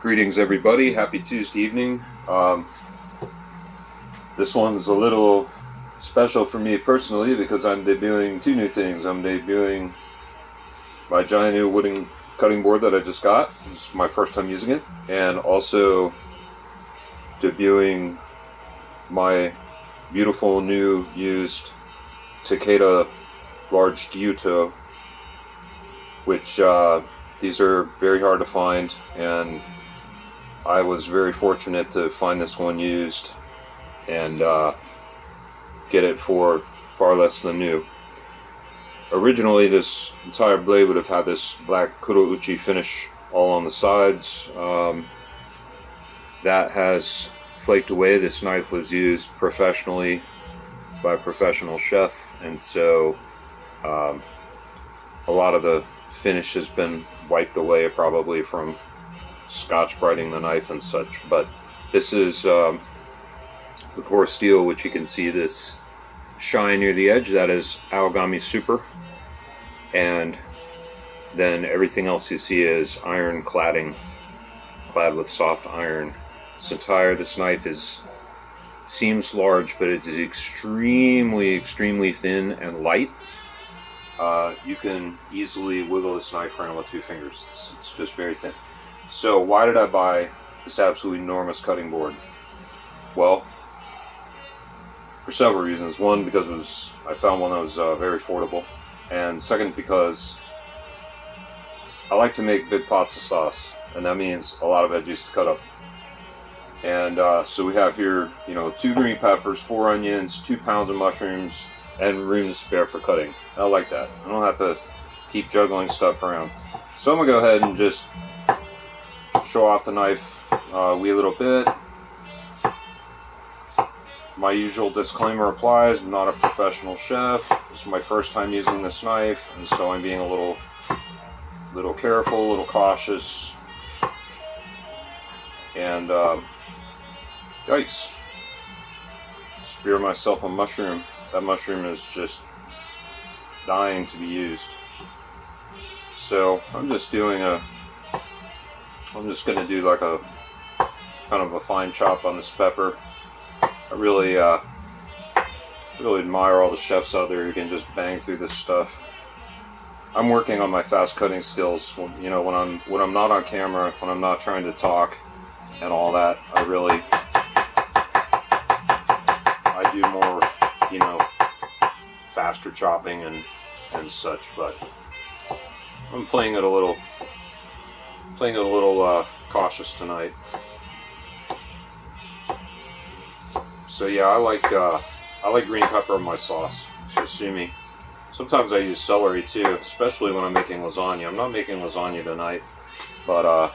Greetings, everybody. Happy Tuesday evening. This one's a little special for me personally because I'm debuting two new things. I'm debuting my giant new wooden cutting board that I just got. It's my first time using it. And also debuting my beautiful new used Takeda large gyuto, which these are very hard to find, and I was very fortunate to find this one used and get it for far less than new. Originally, this entire blade would have had this black kurouchi finish all on the sides. That has flaked away. This knife was used professionally by a professional chef, and so a lot of the finish has been wiped away, probably from scotch brighting the knife and such. But this is the core steel, which you can see this shine near the edge. That is Aogami Super, and then everything else you see is iron cladding, clad with soft iron. This knife seems large, but it is extremely thin and light. You can easily wiggle this knife around with two fingers. It's just very thin. So why did I buy this absolutely enormous cutting board? Well, for several reasons. One, because I found one that was very affordable, and second, because I like to make big pots of sauce, and that means a lot of veggies to cut up. And so we have here, 2 green peppers, 4 onions, 2 pounds of mushrooms, and room to spare for cutting. I like that. I don't have to keep juggling stuff around. So I'm gonna go ahead and just show off the knife a wee little bit. My usual disclaimer applies. I'm not a professional chef. This is my first time using this knife, and so I'm being a little careful, a little cautious. And yikes! Spear myself a mushroom. That mushroom is just dying to be used. So I'm just gonna do like a kind of a fine chop on this pepper. I really admire all the chefs out there who can just bang through this stuff. I'm working on my fast cutting skills. When I'm not on camera, when I'm not trying to talk and all that, I do more, faster chopping and such. But I'm playing it a little cautious tonight. So yeah, I like green pepper in my sauce. Just see me. Sometimes I use celery too, especially when I'm making lasagna. I'm not making lasagna tonight, but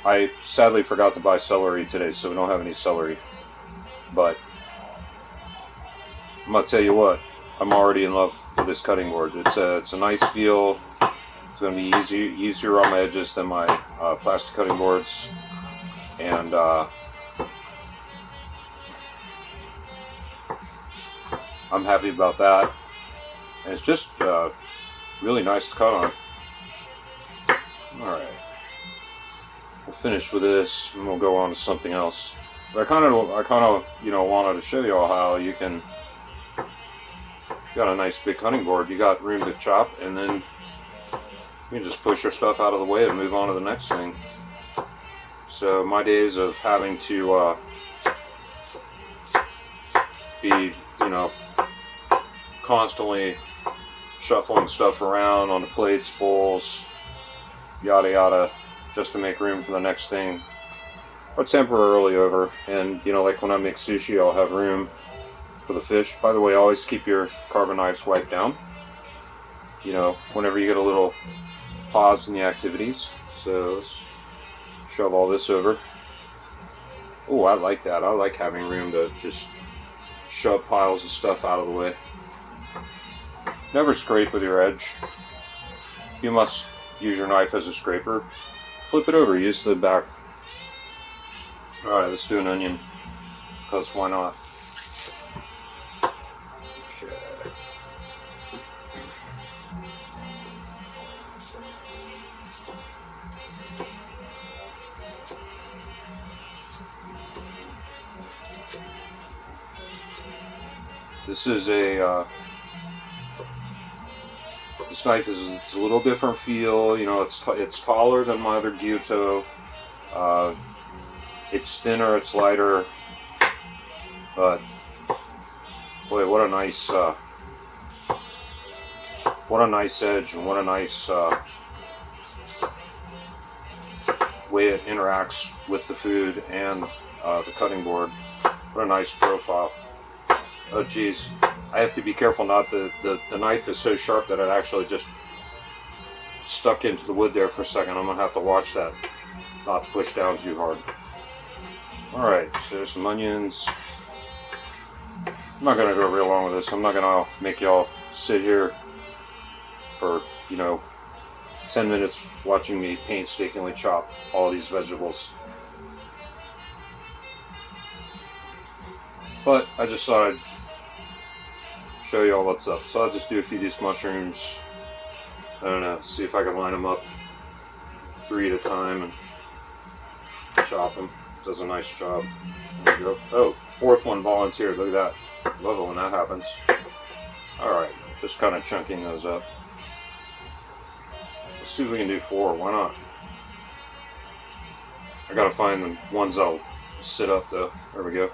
I sadly forgot to buy celery today, so we don't have any celery. But I'm gonna tell you what, I'm already in love with this cutting board. It's a nice feel. It's gonna be easier on my edges than my plastic cutting boards, and I'm happy about that. And it's just really nice to cut on. All right, we'll finish with this, and we'll go on to something else. But I kind of wanted to show you all how you got a nice big cutting board. You got room to chop, and then you can just push your stuff out of the way and move on to the next thing. So my days of having to be, constantly shuffling stuff around on the plates, bowls, yada yada, just to make room for the next thing, are temporarily over. And like when I make sushi, I'll have room for the fish. By the way, always keep your carbon knives wiped down, whenever you get a little pause in the activities. So let's shove all this over. Oh, I like that. I like having room to just shove piles of stuff out of the way. Never scrape with your edge. You must use your knife as a scraper. Flip it over, use the back. Alright, let's do an onion, because why not? Okay. This is this knife it's a little different feel. You know, it's taller than my other gyuto. It's thinner, it's lighter, but boy, what a nice edge, and what a nice way it interacts with the food and the cutting board. What a nice profile. Oh geez, I have to be careful not the knife is so sharp that it actually just stuck into the wood there for a second. I'm gonna have to watch that not to push down too hard. Alright, so there's some onions. I'm not gonna go real long with this. I'm not gonna make y'all sit here for, you know, 10 minutes watching me painstakingly chop all these vegetables. But I just thought I'd show you all what's up. So I'll just do a few of these mushrooms. I don't know, see if I can line them up 3 at a time and chop them. Does a nice job. There we go. Oh, fourth one volunteered. Look at that. Love it when that happens. Alright, just kind of chunking those up. Let's see if we can do 4. Why not? I gotta find the ones that'll sit up though. There we go.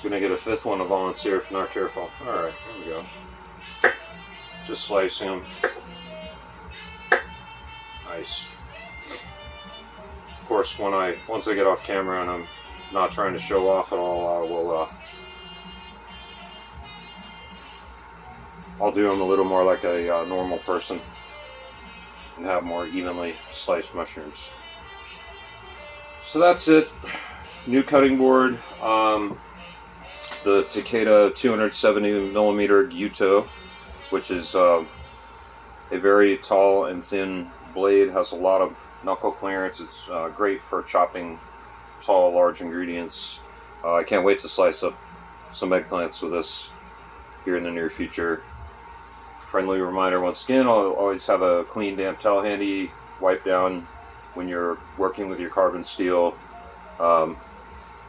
Gonna get a 5th one to volunteer if not careful. Alright, here we go. Just slicing them. Nice. Of course, once I get off camera and I'm not trying to show off at all, I'll do them a little more like a normal person and have more evenly sliced mushrooms. So that's it. New cutting board. The Takeda 270mm gyuto, which is a very tall and thin blade, has a lot of knuckle clearance. It's great for chopping tall, large ingredients. I can't wait to slice up some eggplants with this here in the near future. Friendly reminder once again, I'll always have a clean damp towel handy. Wipe down when you're working with your carbon steel.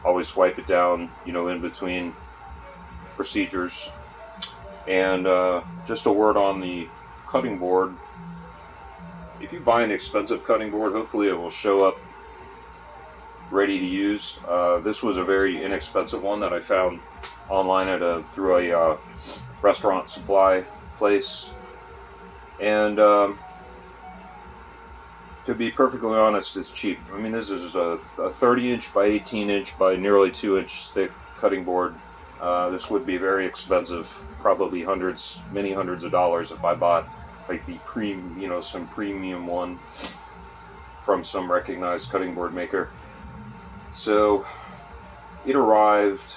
Always wipe it down, you know, in between procedures. And just a word on the cutting board. If you buy an expensive cutting board, hopefully it will show up ready to use. This was a very inexpensive one that I found online through a restaurant supply place. And to be perfectly honest, it's cheap. I mean, this is a 30-inch by 18-inch by nearly 2-inch thick cutting board. This would be very expensive, probably many hundreds of dollars if I bought like the some premium one from some recognized cutting board maker. So it arrived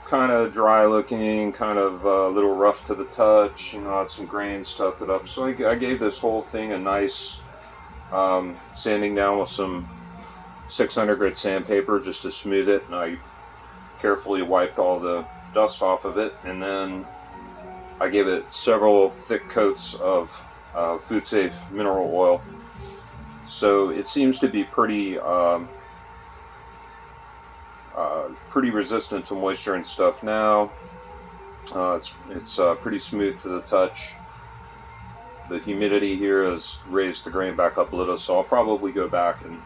kind of dry looking, kind of a little rough to the touch, you know, had some grains tucked it up. So I gave this whole thing a nice sanding down with some 600 grit sandpaper just to smooth it, and I carefully wiped all the dust off of it, and then I gave it several thick coats of food safe mineral oil. So it seems to be pretty resistant to moisture and stuff now. It's pretty smooth to the touch. The humidity here has raised the grain back up a little, so I'll probably go back and,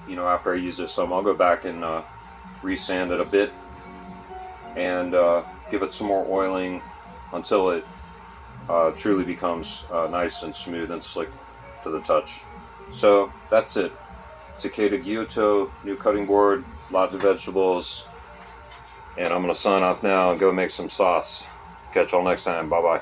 you know, after I use this some, I'll go back and resand it a bit and give it some more oiling until it truly becomes nice and smooth and slick to the touch. So that's it. Takeda gyuto, new cutting board, lots of vegetables, and I'm going to sign off now and go make some sauce. Catch y'all next time. Bye bye.